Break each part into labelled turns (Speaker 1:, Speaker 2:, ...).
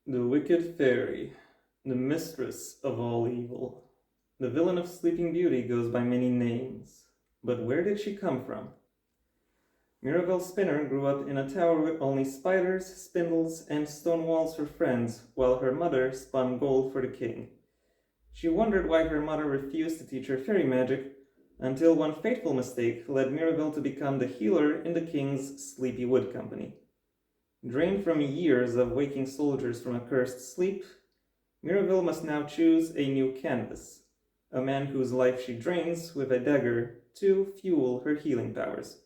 Speaker 1: The wicked fairy, the mistress of all evil. The villain of Sleeping Beauty goes by many names. But where did she come from? Mirabelle Spinner grew up in a tower with only spiders, spindles, and stone walls for friends, while her mother spun gold for the king. She wondered why her mother refused to teach her fairy magic, until one fateful mistake led Mirabelle to become the healer in the king's Sleepy Wood Company. Drained from years of waking soldiers from a cursed sleep, Mirabelle must now choose a new canvas, a man whose life she drains with a dagger to fuel her healing powers.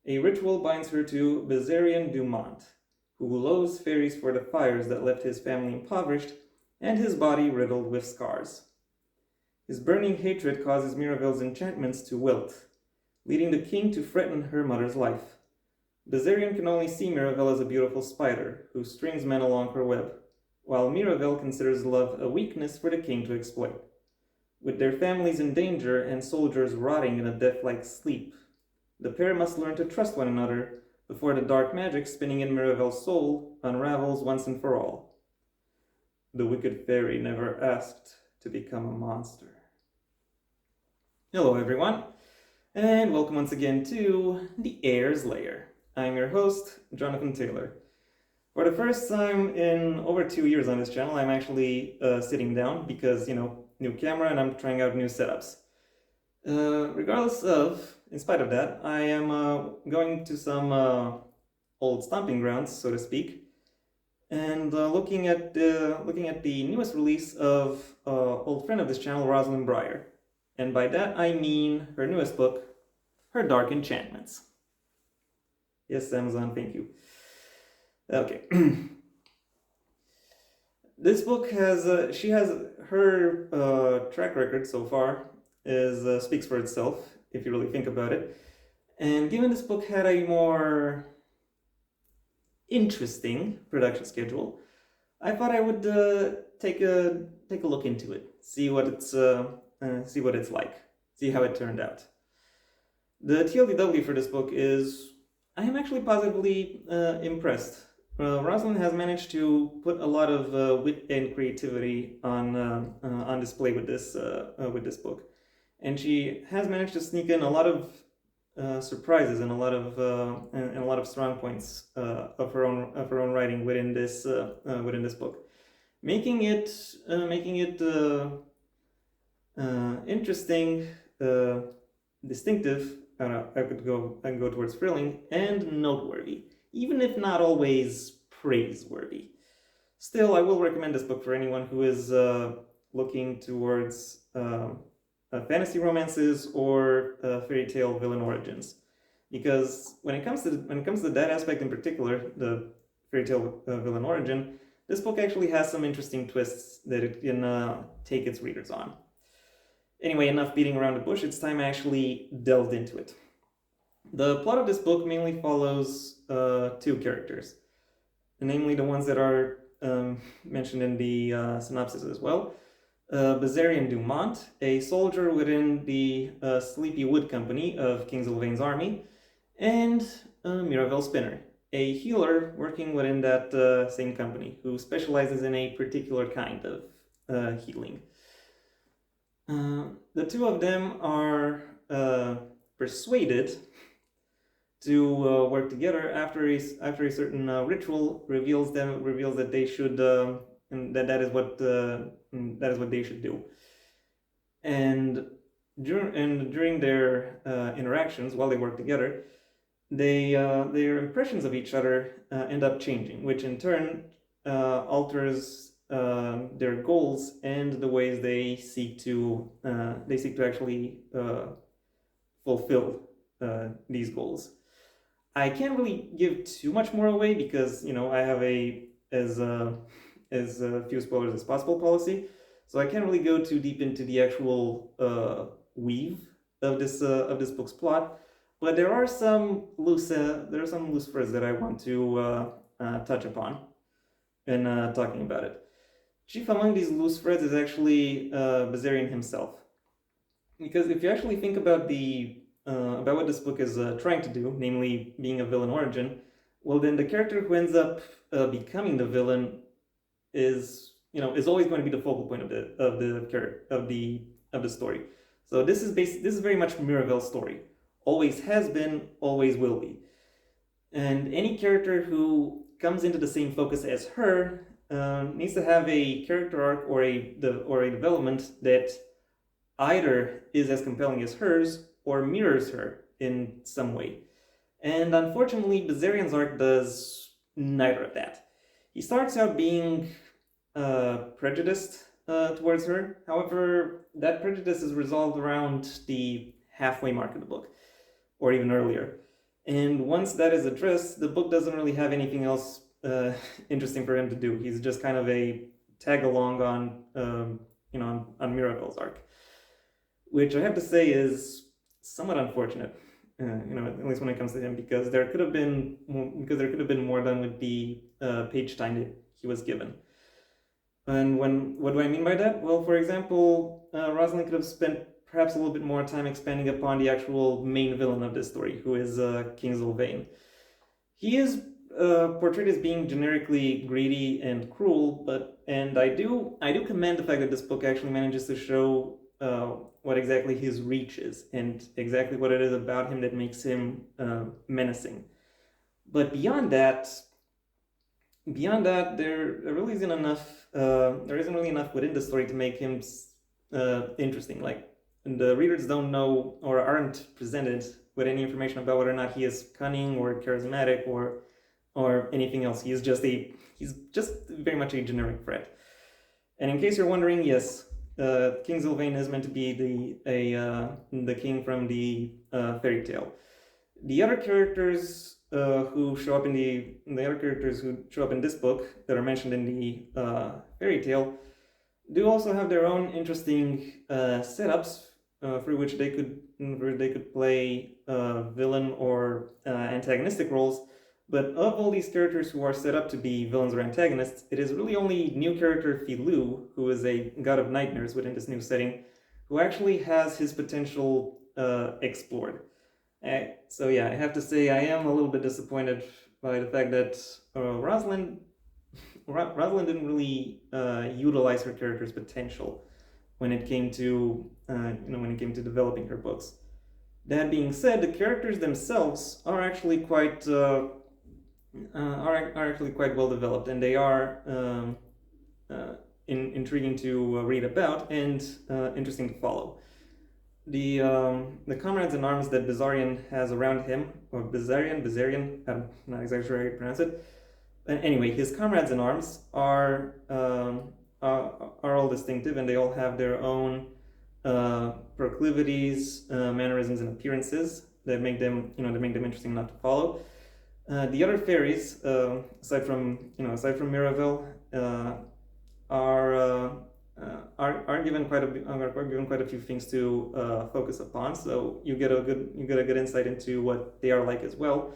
Speaker 1: A ritual binds her to Bezarian Dumont, who loathes fairies for the fires that left his family impoverished and his body riddled with scars. His burning hatred causes Mirabelle's enchantments to wilt, leading the king to threaten her mother's life. Bezarian can only see Mirabelle as a beautiful spider who strings men along her web, while Mirabelle considers love a weakness for the king to exploit. With their families in danger and soldiers rotting in a death-like sleep, the pair must learn to trust one another before the dark magic spinning in Mirabelle's soul unravels once and for all. The wicked fairy never asked to become a monster. Hello everyone, and welcome once again to the Heir's Lair. I'm your host, Jonathan Taylor. For the first time in over 2 years on this channel, I'm actually sitting down because, new camera and I'm trying out new setups. In spite of that, I am going to some old stomping grounds, so to speak, and looking at the newest release of old friend of this channel, Rosalind Breyer. And by that I mean her newest book, her Dark Enchantments. Yes, Amazon, thank you. Okay. This book has, her track record so far speaks for itself, if you really think about it. And given this book had a more interesting production schedule, I thought I would take a look into it, see what it's like, see how it turned out. The TLDW for this book is, I am actually positively impressed. Rosalind has managed to put a lot of wit and creativity on display with this book, and she has managed to sneak in a lot of surprises and a lot of strong points of her own writing within this book, making it interesting, distinctive. I can go towards thrilling and noteworthy, even if not always praiseworthy. Still, I will recommend this book for anyone who is looking towards fantasy romances or fairy tale villain origins, because when it comes to that aspect in particular, the fairy tale villain origin, this book actually has some interesting twists that it can take its readers on. Anyway, enough beating around the bush, it's time I actually delved into it. The plot of this book mainly follows two characters, namely the ones that are mentioned in the synopsis as well. Bezarian Dumont, a soldier within the Sleepy Wood Company of King Sylvain's army, and Mirabelle Spinner, a healer working within that same company, who specializes in a particular kind of healing. The two of them are persuaded to work together after a certain ritual reveals that they should that is what they should do. And during their interactions while they work together, their impressions of each other end up changing, which in turn alters their goals and the ways they seek to actually fulfill these goals. I can't really give too much more away because I have as few spoilers as possible policy, so I can't really go too deep into the actual weave of this book's plot. But there are some loose threads that I want to touch upon in talking about it. Chief among these loose threads is actually Bezarian himself, because if you actually think about about what this book is trying to do, namely being a villain origin, well then the character who ends up becoming the villain is always going to be the focal point of the story. So this is very much Miravel's story. Always has been, always will be. And any character who comes into the same focus as her needs to have a character arc or a development that either is as compelling as hers or mirrors her in some way. And unfortunately, Bazarian's arc does neither of that. He starts out being prejudiced towards her. However, that prejudice is resolved around the halfway mark of the book, or even earlier. And once that is addressed, the book doesn't really have anything else interesting for him to do. He's just kind of a tag along on on Miravel's arc, which I have to say is somewhat unfortunate. At least when it comes to him, because there could have been more done with the page time that he was given. And what do I mean by that? Well, for example, Rosalind could have spent perhaps a little bit more time expanding upon the actual main villain of this story, who is King Sylvain. He is portrayed as being generically greedy and cruel, and I do commend the fact that this book actually manages to show what exactly his reach is and exactly what it is about him that makes him menacing. But beyond that, there really isn't enough. There isn't really enough within the story to make him interesting. Like, the readers don't know or aren't presented with any information about whether or not he is cunning or charismatic or anything else. He's just very much a generic threat. And in case you're wondering, yes, King Sylvain is meant to be the king from the fairy tale. The other characters who show up in this book that are mentioned in the fairy tale do also have their own interesting setups through which they could play villain or antagonistic roles. But of all these characters who are set up to be villains or antagonists, it is really only new character Filou, who is a god of nightmares within this new setting, who actually has his potential explored. So yeah, I have to say I am a little bit disappointed by the fact that Rosalind didn't really utilize her character's potential when it came to developing her books. That being said, the characters themselves are actually quite well developed, and they are intriguing to read about and interesting to follow. The comrades in arms that Bazarian has around him, or Bazarian, I'm not exactly sure how you pronounce it. Anyway, his comrades in arms are all distinctive, and they all have their own proclivities, mannerisms, and appearances that make them interesting enough to follow. The other fairies, aside from Miravel, are given quite a few things to focus upon. So you get a good insight into what they are like as well.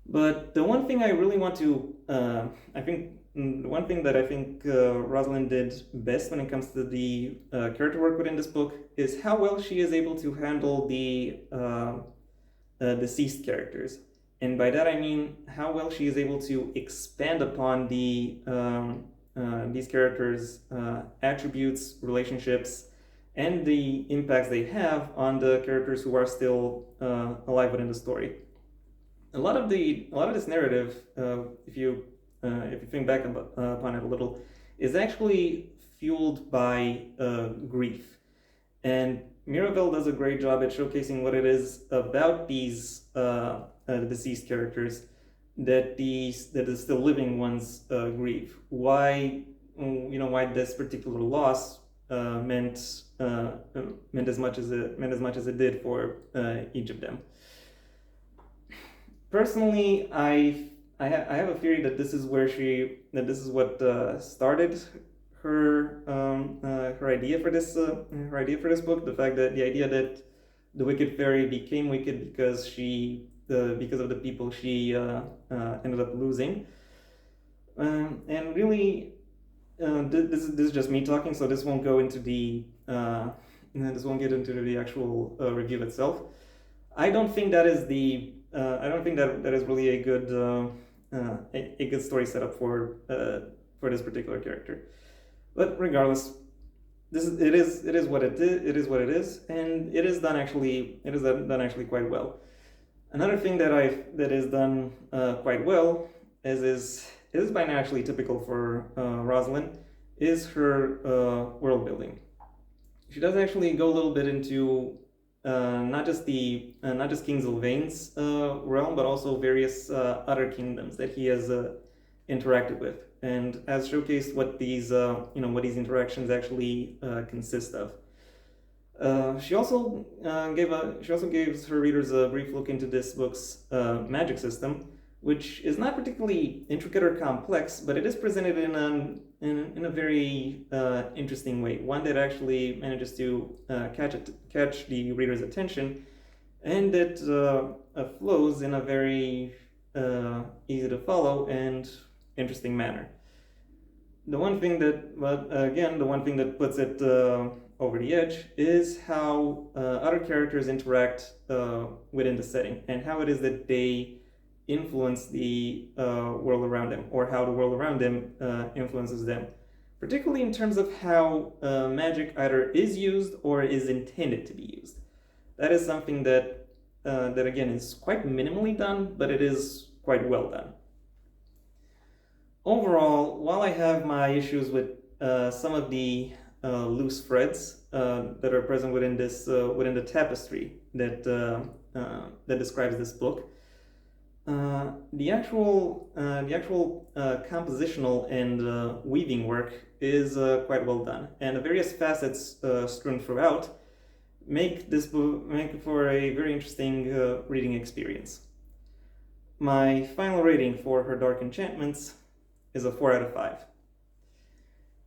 Speaker 1: But the one thing I really want to, the one thing that I think Rosalind did best when it comes to the character work within this book is how well she is able to handle the deceased characters. And by that I mean how well she is able to expand upon these characters' attributes, relationships, and the impacts they have on the characters who are still alive within the story. A lot of this narrative, if you think back upon it a little, is actually fueled by grief, and Miravel does a great job at showcasing what it is about these deceased characters that the still living ones grieve. Why this particular loss meant as much as it did for each of them. Personally, I have a theory that this is what started her idea for this book. The idea that the wicked fairy became wicked because of the people she ended up losing. And really, this is just me talking, so this won't go into this won't get into the actual review itself. I don't think that is that is really a good story setup for this particular character. But regardless, it is what it is, and it is done actually quite well. Another thing that is done quite well, as is by now actually typical for Rosalind, is her world building. She does actually go a little bit into not just King Sylvain's realm, but also various other kingdoms that he has interacted with, and has showcased what these interactions actually consist of. She also gives her readers a brief look into this book's magic system, which is not particularly intricate or complex, but it is presented in a very interesting way. One that actually manages to catch the reader's attention, and that flows in a very easy to follow and interesting manner. The one thing that puts it over the edge is how other characters interact within the setting, and how it is that they influence the world around them, or how the world around them influences them, particularly in terms of how magic either is used or is intended to be used. That is something that again is quite minimally done, but it is quite well done. Overall, while I have my issues with some of the loose threads that are present within the tapestry that describes this book, the actual compositional and weaving work is quite well done, and the various facets strewn throughout make for a very interesting reading experience. My final rating for her Dark Enchantments is a 4 out of 5.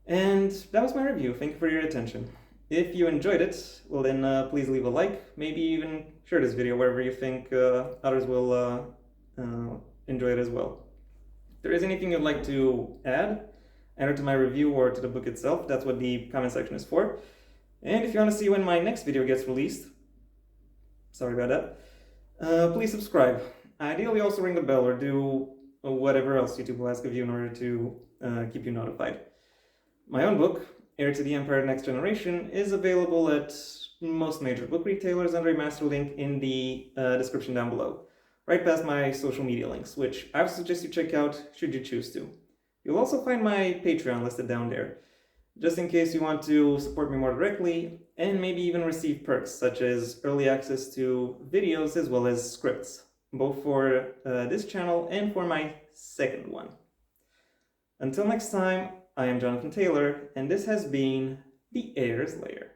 Speaker 1: And that was my review. Thank you for your attention. If you enjoyed it, well then please leave a like, maybe even share this video wherever you think others will enjoy it as well. If there is anything you'd like to add, either to my review or to the book itself, that's what the comment section is for. And if you want to see when my next video gets released, sorry about that, please subscribe. Ideally also ring the bell or do whatever else YouTube will ask of you in order to keep you notified. My own book, Heir to the Empire Next Generation, is available at most major book retailers under a master link in the description down below, right past my social media links, which I would suggest you check out should you choose to. You'll also find my Patreon listed down there, just in case you want to support me more directly, and maybe even receive perks such as early access to videos as well as scripts, both for this channel and for my second one. Until next time, I am Jonathan Taylor, and this has been the Heir's Lair.